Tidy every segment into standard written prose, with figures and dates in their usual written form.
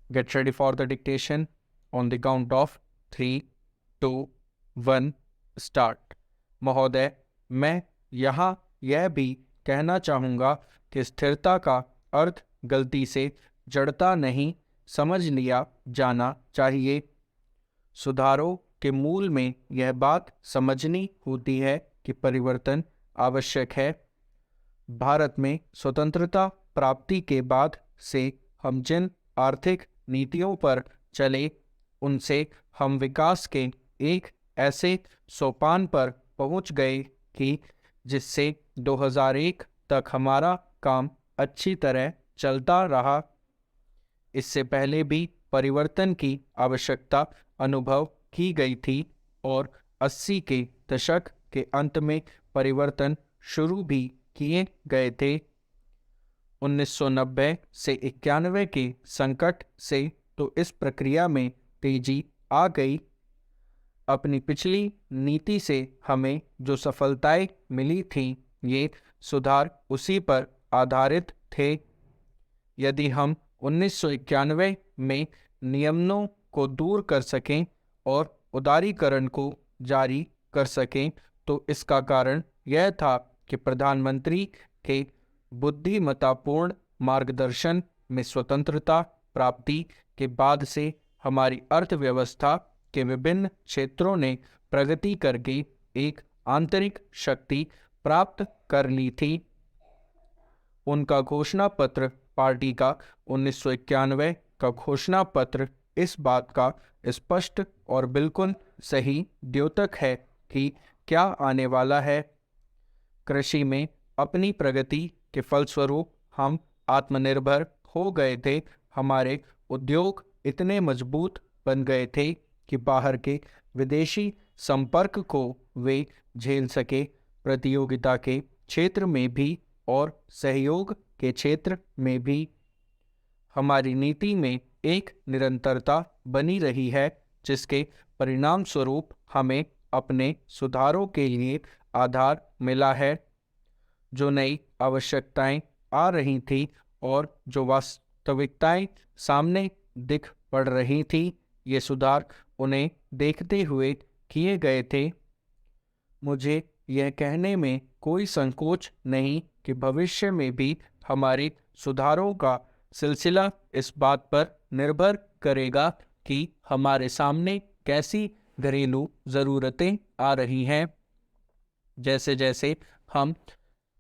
Get ready for the dictation on the count of 3, 2, 1, start. महोदय, मैं यहाँ यह भी कहना चाहूँगा कि स्थिरता का अर्थ गलती से जड़ता नहीं समझ लिया जाना चाहिए। सुधारों के मूल में यह बात समझनी होती है कि परिवर्तन आवश्यक है। भारत में स्वतंत्रता प्राप्ति के बाद से हम जिन आर्थिक नीतियों पर चले, उनसे हम विकास के एक ऐसे सोपान पर पहुंच गए कि जिससे 2001 तक हमारा काम अच्छी तरह चलता रहा। इससे पहले भी परिवर्तन की आवश्यकता अनुभव की गई थी और 80 के दशक के अंत में परिवर्तन शुरू भी किए गए थे। 1990 से 91 के संकट से तो इस प्रक्रिया में तेजी आ गई। अपनी पिछली नीति से हमें जो सफलताएं मिली थीं, ये सुधार उसी पर आधारित थे। यदि हम 1991 में नियमों को दूर कर सकें और उदारीकरण को जारी कर सकें, तो इसका कारण यह था कि प्रधानमंत्री के बुद्धिमत्तापूर्ण मार्गदर्शन में स्वतंत्रता प्राप्ति के बाद से हमारी अर्थव्यवस्था के विभिन्न क्षेत्रों ने प्रगति करके एक आंतरिक शक्ति प्राप्त कर ली थी। उनका घोषणा पत्र पार्टी का 1991 का घोषणा पत्र इस बात का स्पष्ट और बिल्कुल सही द्योतक है कि क्या आने वाला है। कृषि में अपनी प्रगति के फलस्वरूप हम आत्मनिर्भर हो गए थे। हमारे उद्योग इतने मजबूत बन गए थे कि बाहर के विदेशी संपर्क को वे झेल सके। प्रतियोगिता के क्षेत्र में भी और सहयोग के क्षेत्र में भी हमारी नीति में एक निरंतरता बनी रही है, जिसके परिणाम स्वरूप हमें अपने सुधारों के लिए आधार मिला है। जो नई आवश्यकताएं आ रही थी और जो वास्तविकताएं सामने दिख पड़ रही थी, ये सुधार उन्हें देखते हुए किए गए थे। मुझे यह कहने में कोई संकोच नहीं कि भविष्य में भी हमारे सुधारों का सिलसिला इस बात पर निर्भर करेगा कि हमारे सामने कैसी घरेलू ज़रूरतें आ रही हैं। जैसे जैसे हम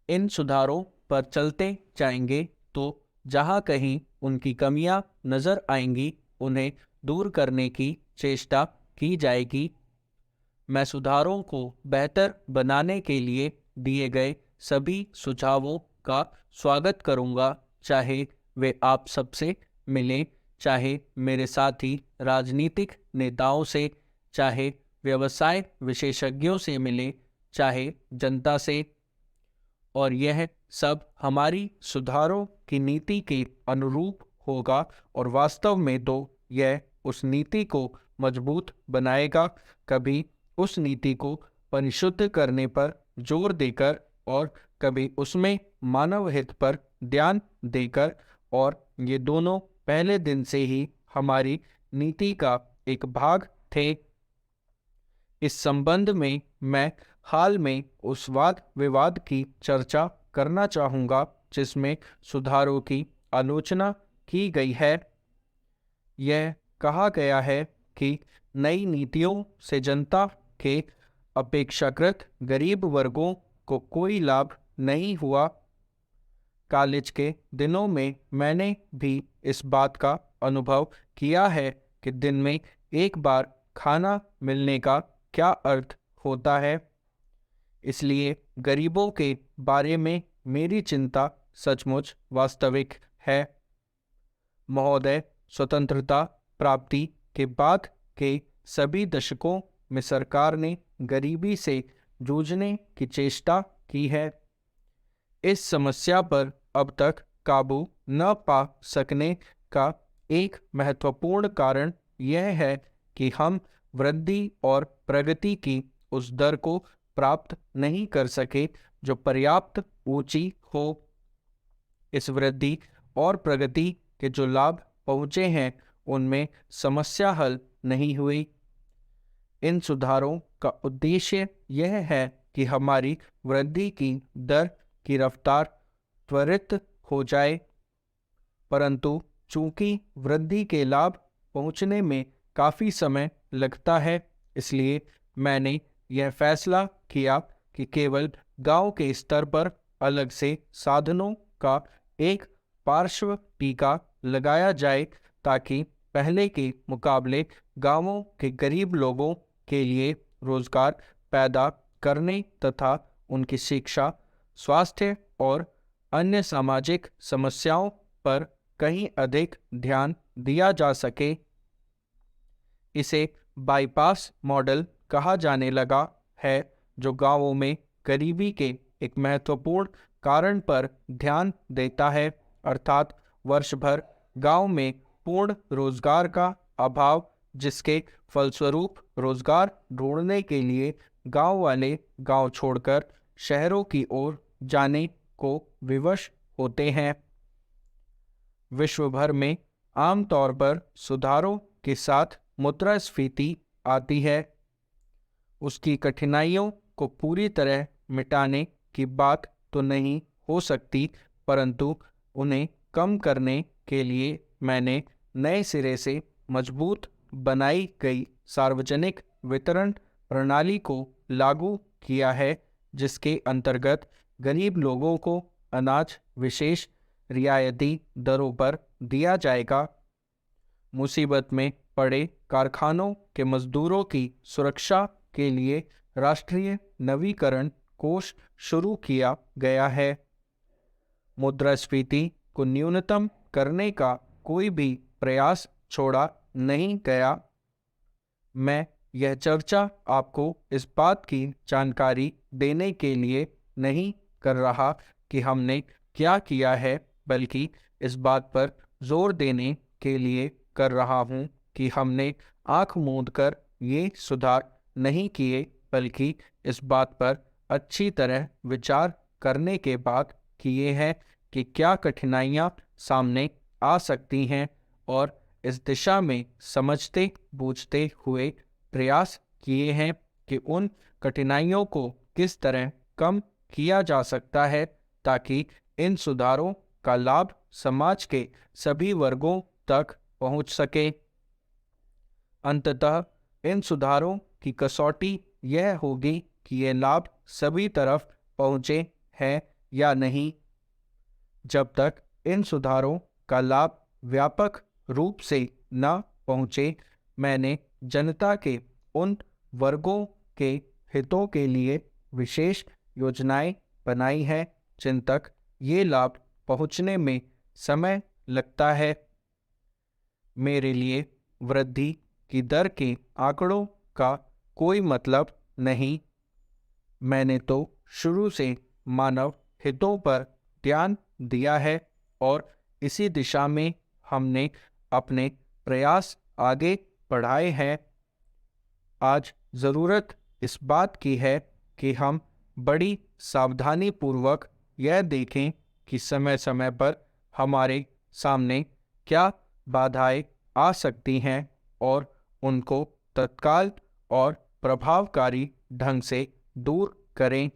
इन सुधारों पर चलते जाएंगे, तो जहाँ कहीं उनकी कमियां नज़र आएंगी, उन्हें दूर करने की चेष्टा की जाएगी। मैं सुधारों को बेहतर बनाने के लिए दिए गए सभी सुझावों का स्वागत करूंगा, चाहे वे आप सबसे मिलें, चाहे मेरे साथी राजनीतिक नेताओं से, चाहे व्यवसाय विशेषज्ञों से मिले, चाहे जनता से। और यह सब हमारी सुधारों की नीति के अनुरूप होगा और वास्तव में तो यह उस नीति को मजबूत बनाएगा। कभी उस नीति को परिशुद्ध करने पर जोर देकर और कभी उसमें मानव हित पर ध्यान देकर, और ये दोनों पहले दिन से ही हमारी नीति का एक भाग थे। इस संबंध में मैं हाल में उस वाद विवाद की चर्चा करना चाहूँगा जिसमें सुधारों की आलोचना की गई है। यह कहा गया है कि नई नीतियों से जनता के अपेक्षाकृत गरीब वर्गों को कोई लाभ नहीं हुआ। कॉलेज के दिनों में मैंने भी इस बात का अनुभव किया है कि दिन में एक बार खाना मिलने का क्या अर्थ होता है। इसलिए गरीबों के बारे में मेरी चिंता सचमुच वास्तविक है। महोदय, स्वतंत्रता प्राप्ति के बाद के सभी दशकों में सरकार ने गरीबी से जूझने की चेष्टा की है। इस समस्या पर अब तक काबू न पा सकने का एक महत्वपूर्ण कारण यह है कि हम वृद्धि और प्रगति की उस दर को प्राप्त नहीं कर सके जो पर्याप्त ऊंची हो। इस वृद्धि और प्रगति के जो लाभ पहुँचे हैं, उनमें समस्या हल नहीं हुई। इन सुधारों का उद्देश्य यह है कि हमारी वृद्धि की दर की रफ्तार त्वरित हो जाए, परंतु चूंकि वृद्धि के लाभ पहुंचने में काफ़ी समय लगता है, इसलिए मैंने यह फैसला किया कि केवल गांव के स्तर पर अलग से साधनों का एक पार्श्व टीका लगाया जाए, ताकि पहले के मुकाबले गांवों के गरीब लोगों के लिए रोजगार पैदा करने तथा उनकी शिक्षा, स्वास्थ्य और अन्य सामाजिक समस्याओं पर कहीं अधिक ध्यान दिया जा सके। इसे बाईपास मॉडल कहा जाने लगा है, जो गांवों में गरीबी के एक महत्वपूर्ण कारण पर ध्यान देता है, अर्थात वर्ष भर गांव में पूर्ण रोजगार का अभाव, जिसके फलस्वरूप रोजगार ढूंढने के लिए गांव वाले गांव छोड़कर शहरों की ओर जाने को विवश होते हैं। विश्व भर में आमतौर पर सुधारों के साथ मुद्रास्फीति आती है। उसकी कठिनाइयों को पूरी तरह मिटाने की बात तो नहीं हो सकती, परंतु उन्हें कम करने के लिए मैंने नए सिरे से मजबूत बनाई गई सार्वजनिक वितरण प्रणाली को लागू किया है, जिसके अंतर्गत गरीब लोगों को अनाज विशेष रियायती दरों पर दिया जाएगा। मुसीबत में पड़े कारखानों के मजदूरों की सुरक्षा के लिए राष्ट्रीय नवीकरण कोष शुरू किया गया है। मुद्रास्फीति को न्यूनतम करने का कोई भी प्रयास छोड़ा नहीं गया। मैं यह चर्चा आपको इस बात की जानकारी देने के लिए नहीं कर रहा कि हमने क्या किया है, बल्कि इस बात पर जोर देने के लिए कर रहा हूँ कि हमने आंख मूंद कर ये सुधार नहीं किए, बल्कि इस बात पर अच्छी तरह विचार करने के बाद किए हैं कि क्या कठिनाइयाँ सामने आ सकती हैं, और इस दिशा में समझते बूझते हुए प्रयास किए हैं कि उन कठिनाइयों को किस तरह कम किया जा सकता है, ताकि इन सुधारों का लाभ समाज के सभी वर्गों तक पहुंच सके। अंततः इन सुधारों की कसौटी यह होगी कि ये लाभ सभी तरफ पहुंचे हैं या नहीं। जब तक इन सुधारों का लाभ व्यापक रूप से न पहुंचे, मैंने जनता के उन वर्गों के हितों के लिए विशेष योजनाएं बनाई हैं जिन तक ये लाभ पहुंचने में समय लगता है। मेरे लिए वृद्धि की दर के आंकड़ों का कोई मतलब नहीं। मैंने तो शुरू से मानव हितों पर ध्यान दिया है, और इसी दिशा में हमने अपने प्रयास आगे बढ़ाए हैं। आज ज़रूरत इस बात की है कि हम बड़ी सावधानी पूर्वक यह देखें कि समय समय पर हमारे सामने क्या बाधाएं आ सकती हैं, और उनको तत्काल और प्रभावकारी ढंग से दूर करें।